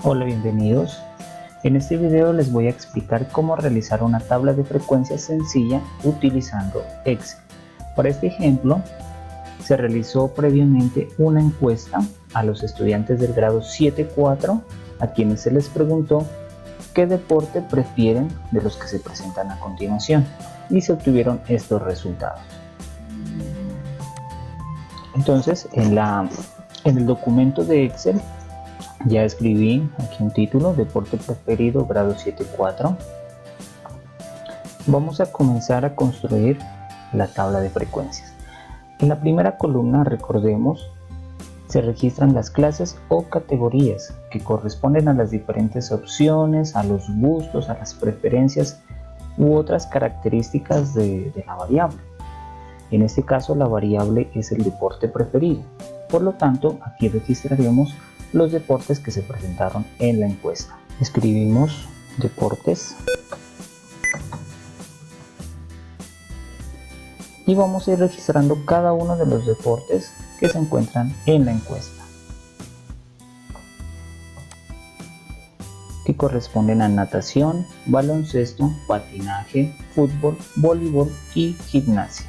Hola, bienvenidos. En este video les voy a explicar cómo realizar una tabla de frecuencias sencilla utilizando Excel. Para este ejemplo, se realizó previamente una encuesta a los estudiantes del grado 7-4 a quienes se les preguntó qué deporte prefieren de los que se presentan a continuación y se obtuvieron estos resultados. Entonces, en el documento de Excel ya escribí aquí un título: deporte preferido grado 7-4. Vamos a comenzar a construir la tabla de frecuencias. En la primera columna, recordemos, se registran las clases o categorías que corresponden a las diferentes opciones, a los gustos, a las preferencias u otras características de la variable. En este caso, la variable es el deporte preferido. Por lo tanto, aquí registraremos los deportes que se presentaron en la encuesta. Escribimos deportes y vamos a ir registrando cada uno de los deportes que se encuentran en la encuesta, que corresponden a natación, baloncesto, patinaje, fútbol, voleibol y gimnasia.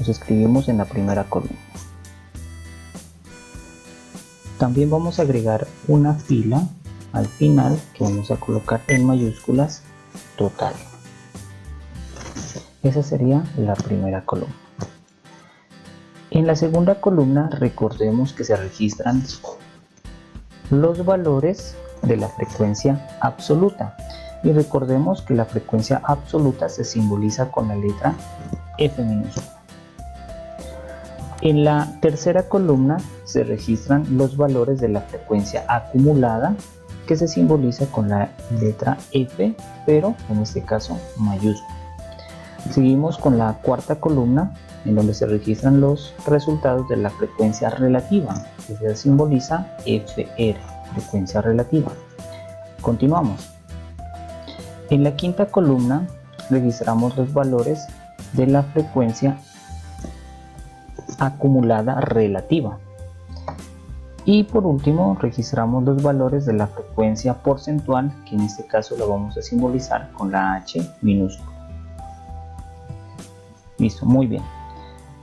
Los escribimos en la primera columna. También vamos a agregar una fila al final que vamos a colocar en mayúsculas total. Esa sería la primera columna. En la segunda columna, recordemos que se registran los valores de la frecuencia absoluta. Y recordemos que la frecuencia absoluta se simboliza con la letra F minúscula. En la tercera columna se registran los valores de la frecuencia acumulada, que se simboliza con la letra F, pero en este caso mayúscula. Seguimos con la cuarta columna, en donde se registran los resultados de la frecuencia relativa, que se simboliza FR, frecuencia relativa. Continuamos. En la quinta columna registramos los valores de la frecuencia acumulada relativa. Y por último, registramos los valores de la frecuencia porcentual, que en este caso lo vamos a simbolizar con la H minúscula. Listo, muy bien.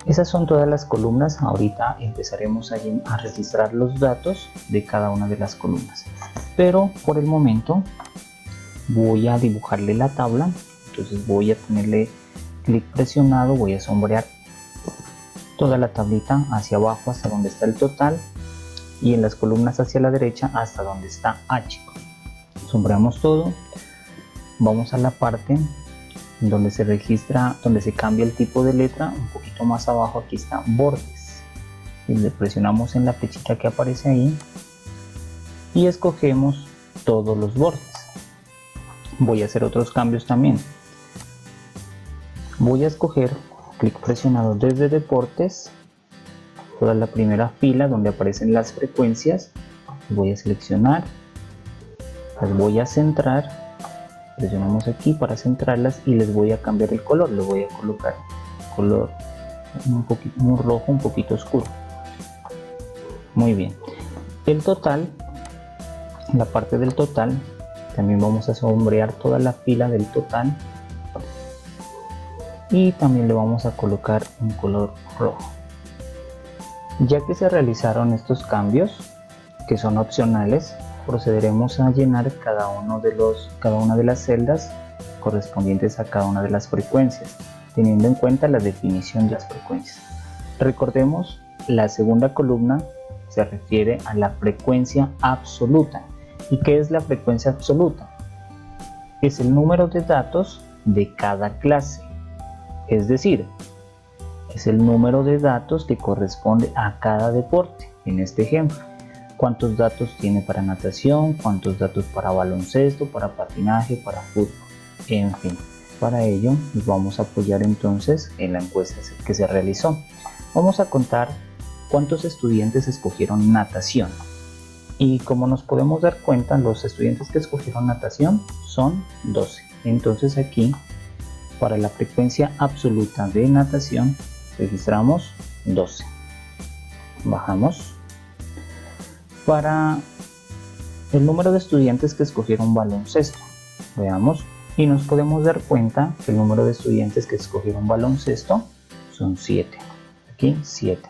Esas son todas las columnas. Ahorita empezaremos a registrar los datos de cada una de las columnas. Pero por el momento voy a dibujarle la tabla. Entonces voy a tenerle clic presionado, voy a sombrear toda la tablita hacia abajo hasta donde está el total y en las columnas hacia la derecha hasta donde está H. Sombreamos todo. Vamos a la parte donde se registra, donde se cambia el tipo de letra. Un poquito más abajo aquí está bordes y le presionamos en la flechita que aparece ahí y escogemos todos los bordes. Voy a hacer otros cambios también. Voy a escoger, clic presionado desde deportes, toda la primera fila donde aparecen las frecuencias. Voy a seleccionar, las voy a centrar, presionamos aquí para centrarlas y les voy a cambiar el color. Le voy a colocar color un rojo un poquito oscuro. Muy bien. El total, la parte del total, también vamos a sombrear toda la fila del total y también le vamos a colocar un color rojo. Ya que se realizaron estos cambios, que son opcionales, procederemos a llenar cada una de las celdas correspondientes a cada una de las frecuencias, teniendo en cuenta la definición de las frecuencias. Recordemos, la segunda columna se refiere a la frecuencia absoluta. ¿Y qué es la frecuencia absoluta? Es el número de datos de cada clase. Es decir, es el número de datos que corresponde a cada deporte. En este ejemplo, cuántos datos tiene para natación, cuántos datos para baloncesto, para patinaje, para fútbol, en fin. Para ello nos vamos a apoyar entonces en la encuesta que se realizó. Vamos a contar cuántos estudiantes escogieron natación. Y como nos podemos dar cuenta, los estudiantes que escogieron natación son 12. Entonces aquí, para la frecuencia absoluta de natación, registramos 12. Bajamos. Para el número de estudiantes que escogieron baloncesto. Veamos, y nos podemos dar cuenta que el número de estudiantes que escogieron baloncesto son 7. Aquí 7.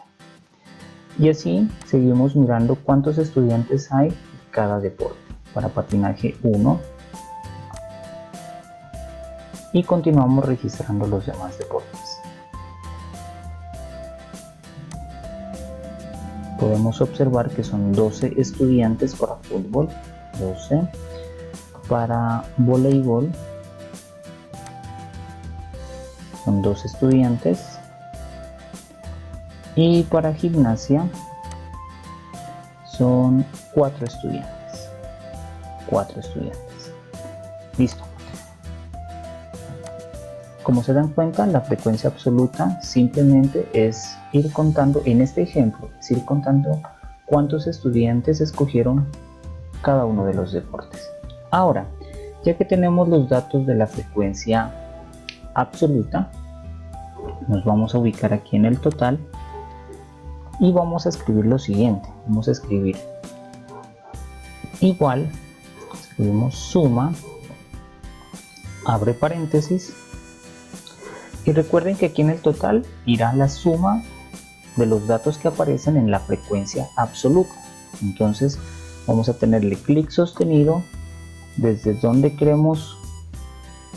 Y así seguimos mirando cuántos estudiantes hay en cada deporte. Para patinaje 1. Y continuamos registrando los demás deportes. Podemos observar que son 12 estudiantes para fútbol, 12, para voleibol son 2 estudiantes y para gimnasia son 4 estudiantes. 4 estudiantes. Listo. Como se dan cuenta, la frecuencia absoluta simplemente es ir contando, en este ejemplo, es ir contando cuántos estudiantes escogieron cada uno de los deportes. Ahora, ya que tenemos los datos de la frecuencia absoluta, nos vamos a ubicar aquí en el total y vamos a escribir lo siguiente. Vamos a escribir igual, escribimos suma, abre paréntesis, y recuerden que aquí en el total irá la suma de los datos que aparecen en la frecuencia absoluta. Entonces vamos a tenerle clic sostenido desde donde queremos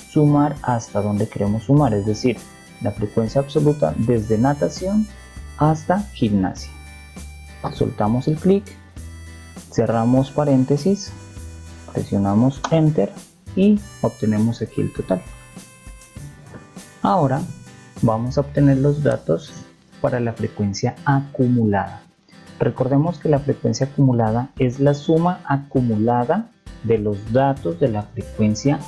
sumar hasta donde queremos sumar, es decir, la frecuencia absoluta desde natación hasta gimnasia. Soltamos el clic, cerramos paréntesis, presionamos enter y obtenemos aquí el total. Ahora vamos a obtener los datos para la frecuencia acumulada. Recordemos que la frecuencia acumulada es la suma acumulada de los datos de la frecuencia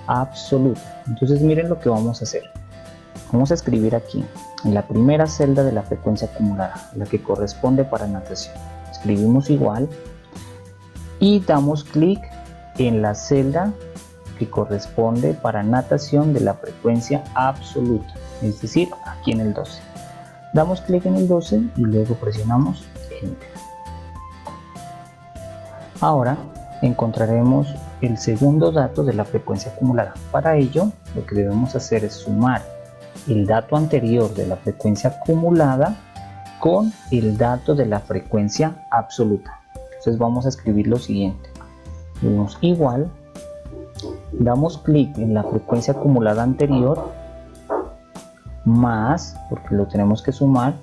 absoluta. Entonces miren lo que vamos a hacer. Vamos a escribir aquí en la primera celda de la frecuencia acumulada, la que corresponde para natación. Escribimos igual y damos clic en la celda que corresponde para natación de la frecuencia absoluta, es decir, aquí en el 12. Damos clic en el 12 y luego presionamos enter. Ahora encontraremos el segundo dato de la frecuencia acumulada. Para ello, lo que debemos hacer es sumar el dato anterior de la frecuencia acumulada con el dato de la frecuencia absoluta. Entonces vamos a escribir lo siguiente. Escribimos igual, damos clic en la frecuencia acumulada anterior, más, porque lo tenemos que sumar,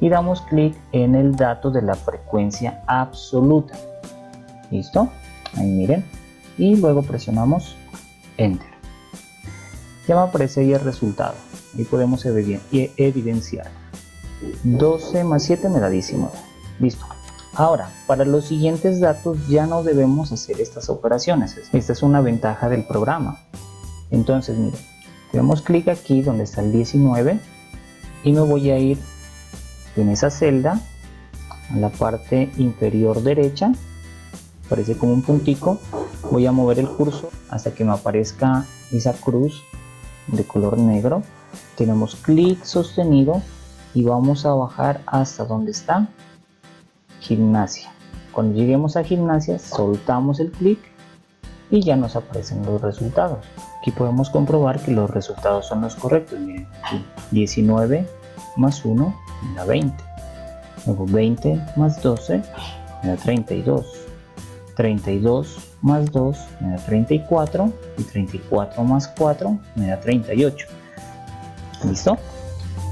y damos clic en el dato de la frecuencia absoluta. ¿Listo? Ahí miren. Y luego presionamos enter. Ya me aparece ahí el resultado. Ahí podemos evidenciar. 12 más 7 me da 19. Listo. Ahora, para los siguientes datos ya no debemos hacer estas operaciones. Esta es una ventaja del programa. Entonces, miren, damos clic aquí donde está el 19 y me voy a ir en esa celda a la parte inferior derecha. Aparece como un puntico. Voy a mover el cursor hasta que me aparezca esa cruz de color negro. Tenemos clic sostenido y vamos a bajar hasta donde está gimnasia. Cuando lleguemos a gimnasia soltamos el clic y ya nos aparecen los resultados. Aquí podemos comprobar que los resultados son los correctos. Miren aquí, 19 más 1 me da 20. Luego 20 más 12 me da 32. 32 más 2 me da 34 y 34 más 4 me da 38. ¿Listo?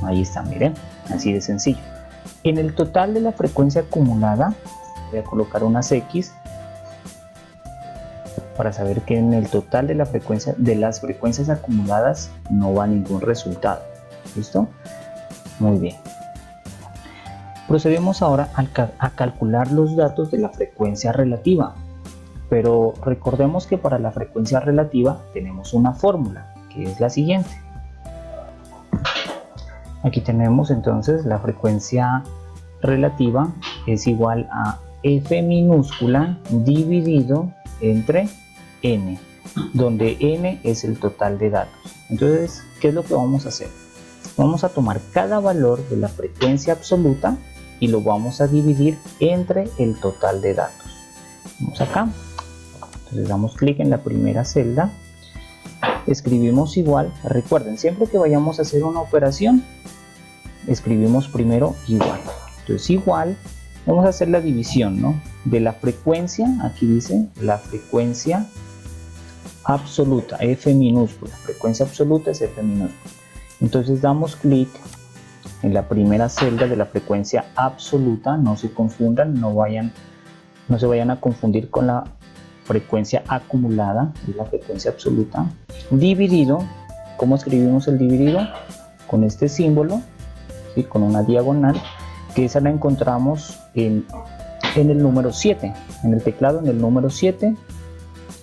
Ahí está, miren, así de sencillo. En el total de la frecuencia acumulada voy a colocar unas X para saber que en el total de las frecuencias acumuladas no va ningún resultado. ¿Listo? Muy bien. Procedemos ahora a calcular los datos de la frecuencia relativa. Pero recordemos que para la frecuencia relativa tenemos una fórmula, que es la siguiente. Aquí tenemos entonces la frecuencia relativa es igual a F minúscula dividido entre N, donde N es el total de datos. Entonces, ¿qué es lo que vamos a hacer? Vamos a tomar cada valor de la frecuencia absoluta y lo vamos a dividir entre el total de datos. Vamos acá, entonces damos clic en la primera celda, escribimos igual. Recuerden, siempre que vayamos a hacer una operación, escribimos primero igual. Entonces igual, vamos a hacer la división, ¿no?, de la frecuencia. Aquí dice la frecuencia absoluta, F minúscula, frecuencia absoluta es F minúscula. Entonces damos clic en la primera celda de la frecuencia absoluta, no se confundan, no se vayan a confundir con la frecuencia acumulada, es la frecuencia absoluta, dividido. ¿Cómo escribimos el dividido? Con este símbolo, ¿sí?, con una diagonal, que esa la encontramos en el número 7, en el teclado, en el número 7,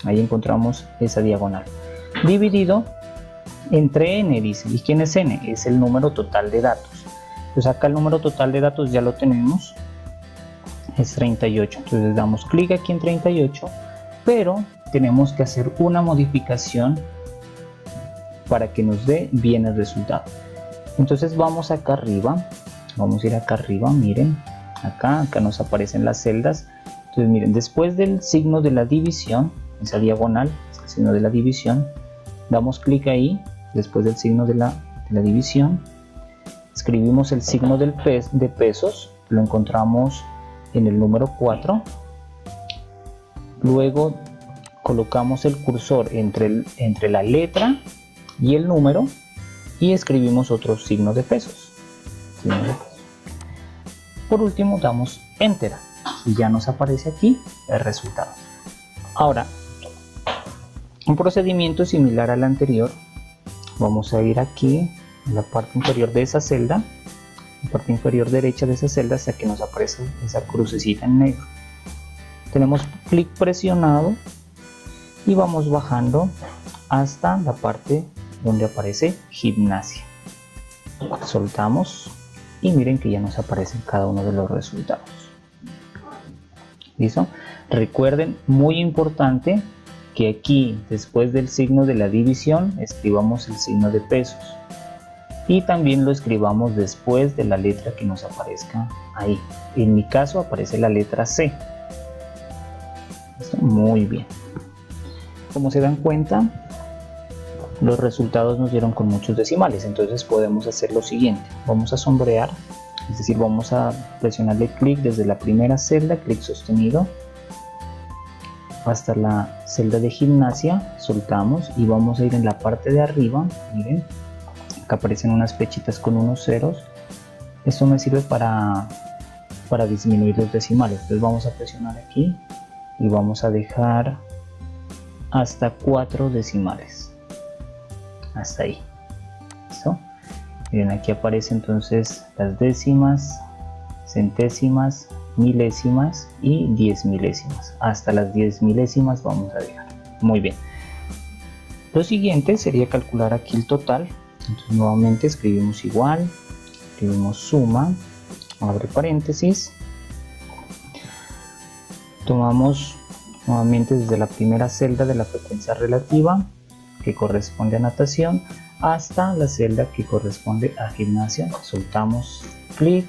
ahí encontramos esa diagonal. Dividido entre n, dice. ¿Y quién es n? Es el número total de datos. Pues acá el número total de datos ya lo tenemos, es 38. Entonces damos clic aquí en 38, pero tenemos que hacer una modificación para que nos dé bien el resultado. Entonces vamos acá arriba, vamos a ir acá arriba, miren, acá nos aparecen las celdas. Entonces miren, después del signo de la división, esa diagonal es el signo de la división, damos clic ahí, después del signo de la división, escribimos el signo de pesos, lo encontramos en el número 4, luego colocamos el cursor entre la letra y el número y escribimos otro signo de pesos. Por último damos enter y ya nos aparece aquí el resultado. Ahora, un procedimiento similar al anterior, vamos a ir aquí en la parte inferior de esa celda, en la parte inferior derecha de esa celda, hasta que nos aparece esa crucecita en negro. Tenemos clic presionado y vamos bajando hasta la parte donde aparece gimnasia. Soltamos y miren que ya nos aparecen cada uno de los resultados. ¿Listo? Recuerden, muy importante, que aquí después del signo de la división escribamos el signo de pesos y también lo escribamos después de la letra que nos aparezca ahí. En mi caso aparece la letra C. ¿Listo? Muy bien. Como se dan cuenta, los resultados nos dieron con muchos decimales, entonces podemos hacer lo siguiente. Vamos a sombrear, es decir, vamos a presionarle clic desde la primera celda, clic sostenido, hasta la celda de gimnasia, soltamos y vamos a ir en la parte de arriba. Miren, acá aparecen unas flechitas con unos ceros. Esto me sirve para disminuir los decimales. Entonces vamos a presionar aquí y vamos a dejar hasta 4 decimales, hasta ahí. ¿Listo? Miren, aquí aparecen entonces las décimas, centésimas, milésimas y 10 milésimas. Hasta las 10 milésimas vamos a dejar. Muy bien. Lo siguiente sería calcular aquí el total. Entonces nuevamente escribimos igual, escribimos suma, abre paréntesis, tomamos nuevamente desde la primera celda de la frecuencia relativa que corresponde a natación hasta la celda que corresponde a gimnasia, soltamos clic,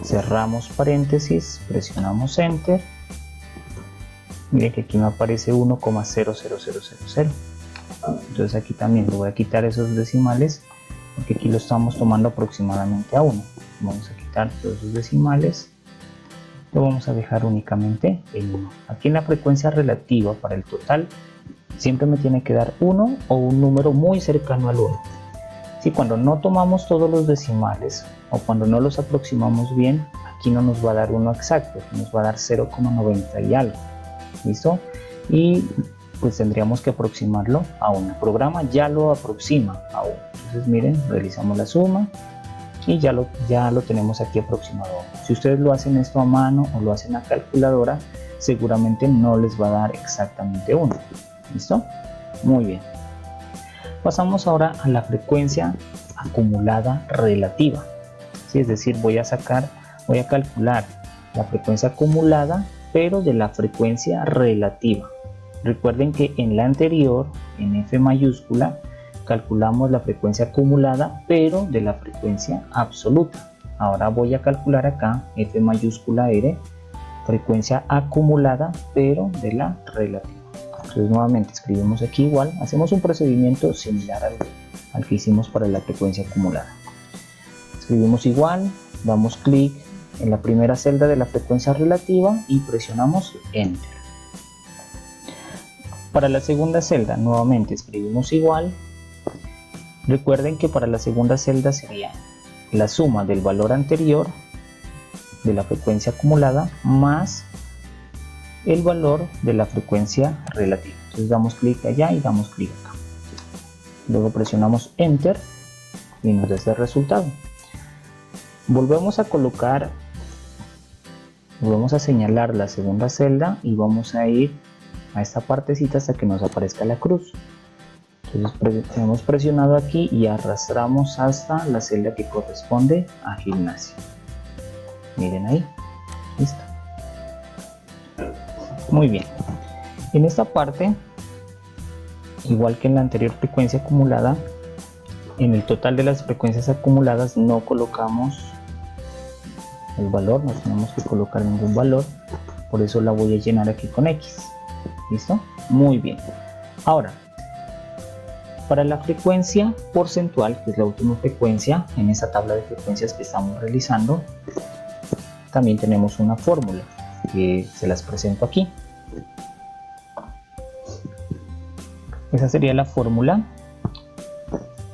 cerramos paréntesis, presionamos enter. Miren que aquí me aparece 1,00000. Entonces aquí también le voy a quitar esos decimales porque aquí lo estamos tomando aproximadamente a 1. Vamos a quitar todos esos decimales, lo vamos a dejar únicamente en 1. Aquí en la frecuencia relativa para el total siempre me tiene que dar 1 o un número muy cercano al 1. Si cuando no tomamos todos los decimales o cuando no los aproximamos bien, aquí no nos va a dar 1 exacto, nos va a dar 0,90 y algo. ¿Listo? Y pues tendríamos que aproximarlo a 1. El programa ya lo aproxima a 1. Entonces miren, realizamos la suma y ya lo tenemos aquí aproximado. Si ustedes lo hacen esto a mano o lo hacen a calculadora, seguramente no les va a dar exactamente 1. ¿Listo? Muy bien. Pasamos ahora a la frecuencia acumulada relativa. ¿Sí? Es decir, voy a calcular la frecuencia acumulada, pero de la frecuencia relativa. Recuerden que en la anterior, en F mayúscula, calculamos la frecuencia acumulada, pero de la frecuencia absoluta. Ahora voy a calcular acá F mayúscula R frecuencia acumulada, pero de la relativa. Entonces nuevamente escribimos aquí igual, hacemos un procedimiento similar al que hicimos para la frecuencia acumulada. Escribimos igual, damos clic en la primera celda de la frecuencia relativa y presionamos Enter. Para la segunda celda nuevamente escribimos igual. Recuerden que para la segunda celda sería la suma del valor anterior de la frecuencia acumulada más el valor de la frecuencia relativa. Entonces damos clic allá y damos clic acá. Luego presionamos Enter y nos da este resultado. Volvemos a señalar la segunda celda y vamos a ir a esta partecita hasta que nos aparezca la cruz. Entonces hemos presionado aquí y arrastramos hasta la celda que corresponde a gimnasia. Miren ahí, listo. Muy bien, en esta parte, igual que en la anterior frecuencia acumulada, en el total de las frecuencias acumuladas no colocamos el valor, no tenemos que colocar ningún valor, por eso la voy a llenar aquí con X. ¿Listo? Muy bien. Ahora, para la frecuencia porcentual, que es la última frecuencia en esa tabla de frecuencias que estamos realizando, también tenemos una fórmula que se las presento aquí. Esa sería la fórmula.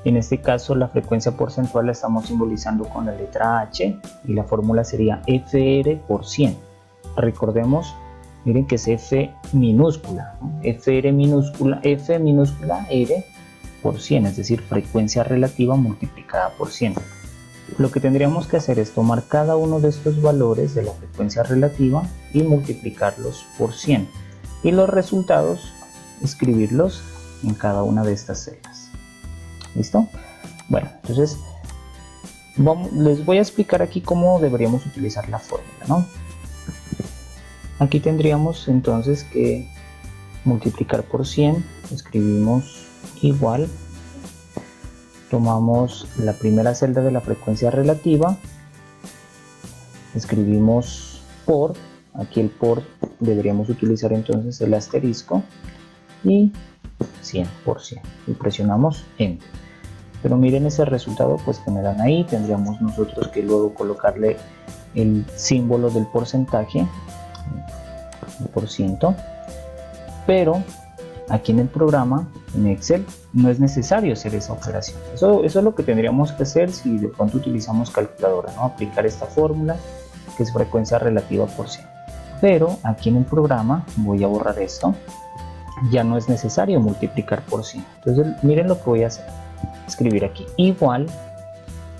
En este caso la frecuencia porcentual la estamos simbolizando con la letra H y la fórmula sería FR por 100. Recordemos, miren que es F minúscula, ¿no? F minúscula R por 100, es decir, frecuencia relativa multiplicada por 100. Lo que tendríamos que hacer es tomar cada uno de estos valores de la frecuencia relativa y multiplicarlos por 100 y los resultados escribirlos en cada una de estas celdas. ¿Listo? Bueno, entonces les voy a explicar aquí cómo deberíamos utilizar la fórmula, ¿no? Aquí tendríamos entonces que multiplicar por 100, escribimos igual, tomamos la primera celda de la frecuencia relativa, escribimos por, aquí el por deberíamos utilizar entonces el asterisco y 100% y presionamos Enter. Pero miren ese resultado pues que me dan ahí, tendríamos nosotros que luego colocarle el símbolo del porcentaje, el %, pero aquí en el programa, en Excel, no es necesario hacer esa operación. Eso es lo que tendríamos que hacer si de pronto utilizamos calculadora, ¿no? Aplicar esta fórmula que es frecuencia relativa por 100. Pero aquí en el programa, voy a borrar esto, ya no es necesario multiplicar por 100. Entonces miren lo que voy a hacer. Escribir aquí igual,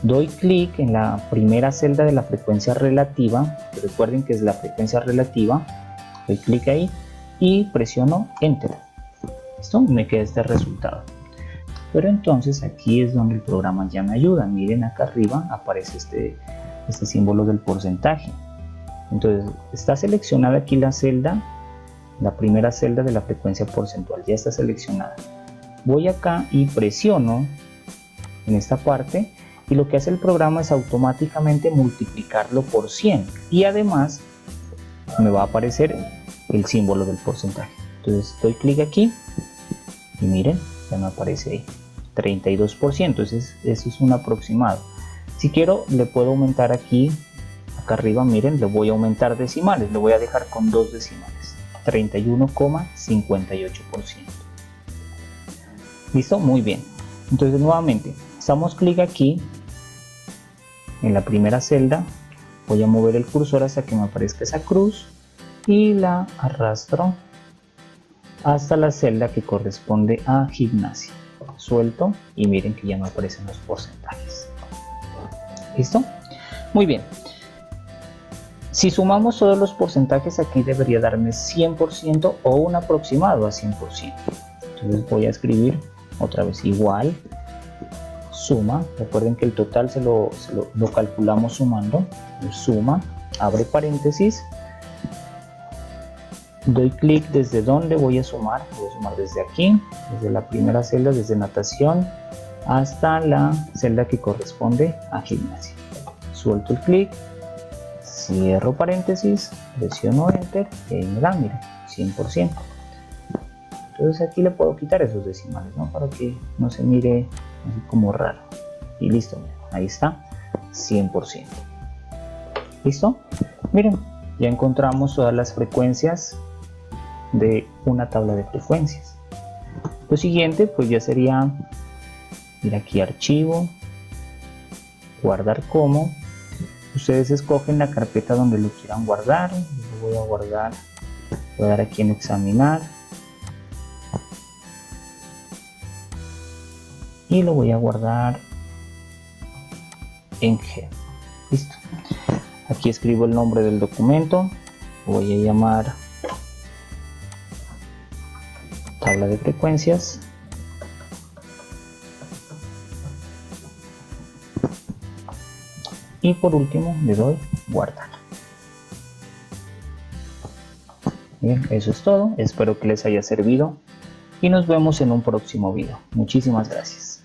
doy clic en la primera celda de la frecuencia relativa, recuerden que es la frecuencia relativa, doy clic ahí y presiono Enter. ¿Listo? Me queda este resultado. Pero entonces aquí es donde el programa ya me ayuda. Miren acá arriba aparece este símbolo del porcentaje. Entonces está seleccionada aquí la celda, la primera celda de la frecuencia porcentual, ya está seleccionada. Voy acá y presiono en esta parte y lo que hace el programa es automáticamente multiplicarlo por 100 y además me va a aparecer el símbolo del porcentaje. Entonces doy clic aquí y miren, ya me aparece ahí 32%, entonces eso es un aproximado. Si quiero le puedo aumentar aquí, acá arriba miren, le voy a aumentar decimales, le voy a dejar con 2 decimales, 31,58%. ¿Listo? Muy bien. Entonces nuevamente, damos clic aquí en la primera celda, voy a mover el cursor hasta que me aparezca esa cruz y la arrastro hasta la celda que corresponde a gimnasia. Suelto y miren que ya me aparecen los porcentajes. ¿Listo? Muy bien. Si sumamos todos los porcentajes, aquí debería darme 100% o un aproximado a 100%. Entonces voy a escribir otra vez igual, suma, recuerden que el total lo calculamos sumando, suma, abre paréntesis, doy clic desde donde voy a sumar desde aquí, desde la primera celda, desde natación hasta la celda que corresponde a gimnasia. Suelto el clic, cierro paréntesis, presiono enter y ahí me da, miren, 100%. Entonces aquí le puedo quitar esos decimales, ¿no? Para que no se mire así como raro. Y listo, miren, ahí está, 100%. ¿Listo? Miren, ya encontramos todas las frecuencias de una tabla de frecuencias. Lo siguiente pues ya sería ir aquí a archivo, guardar como. Ustedes escogen la carpeta donde lo quieran guardar. Yo lo voy a guardar, voy a dar aquí en examinar y lo voy a guardar en G. Listo. Aquí escribo el nombre del documento, lo voy a llamar tabla de frecuencias. Y por último le doy guardar. Bien, eso es todo. Espero que les haya servido y nos vemos en un próximo video. Muchísimas gracias.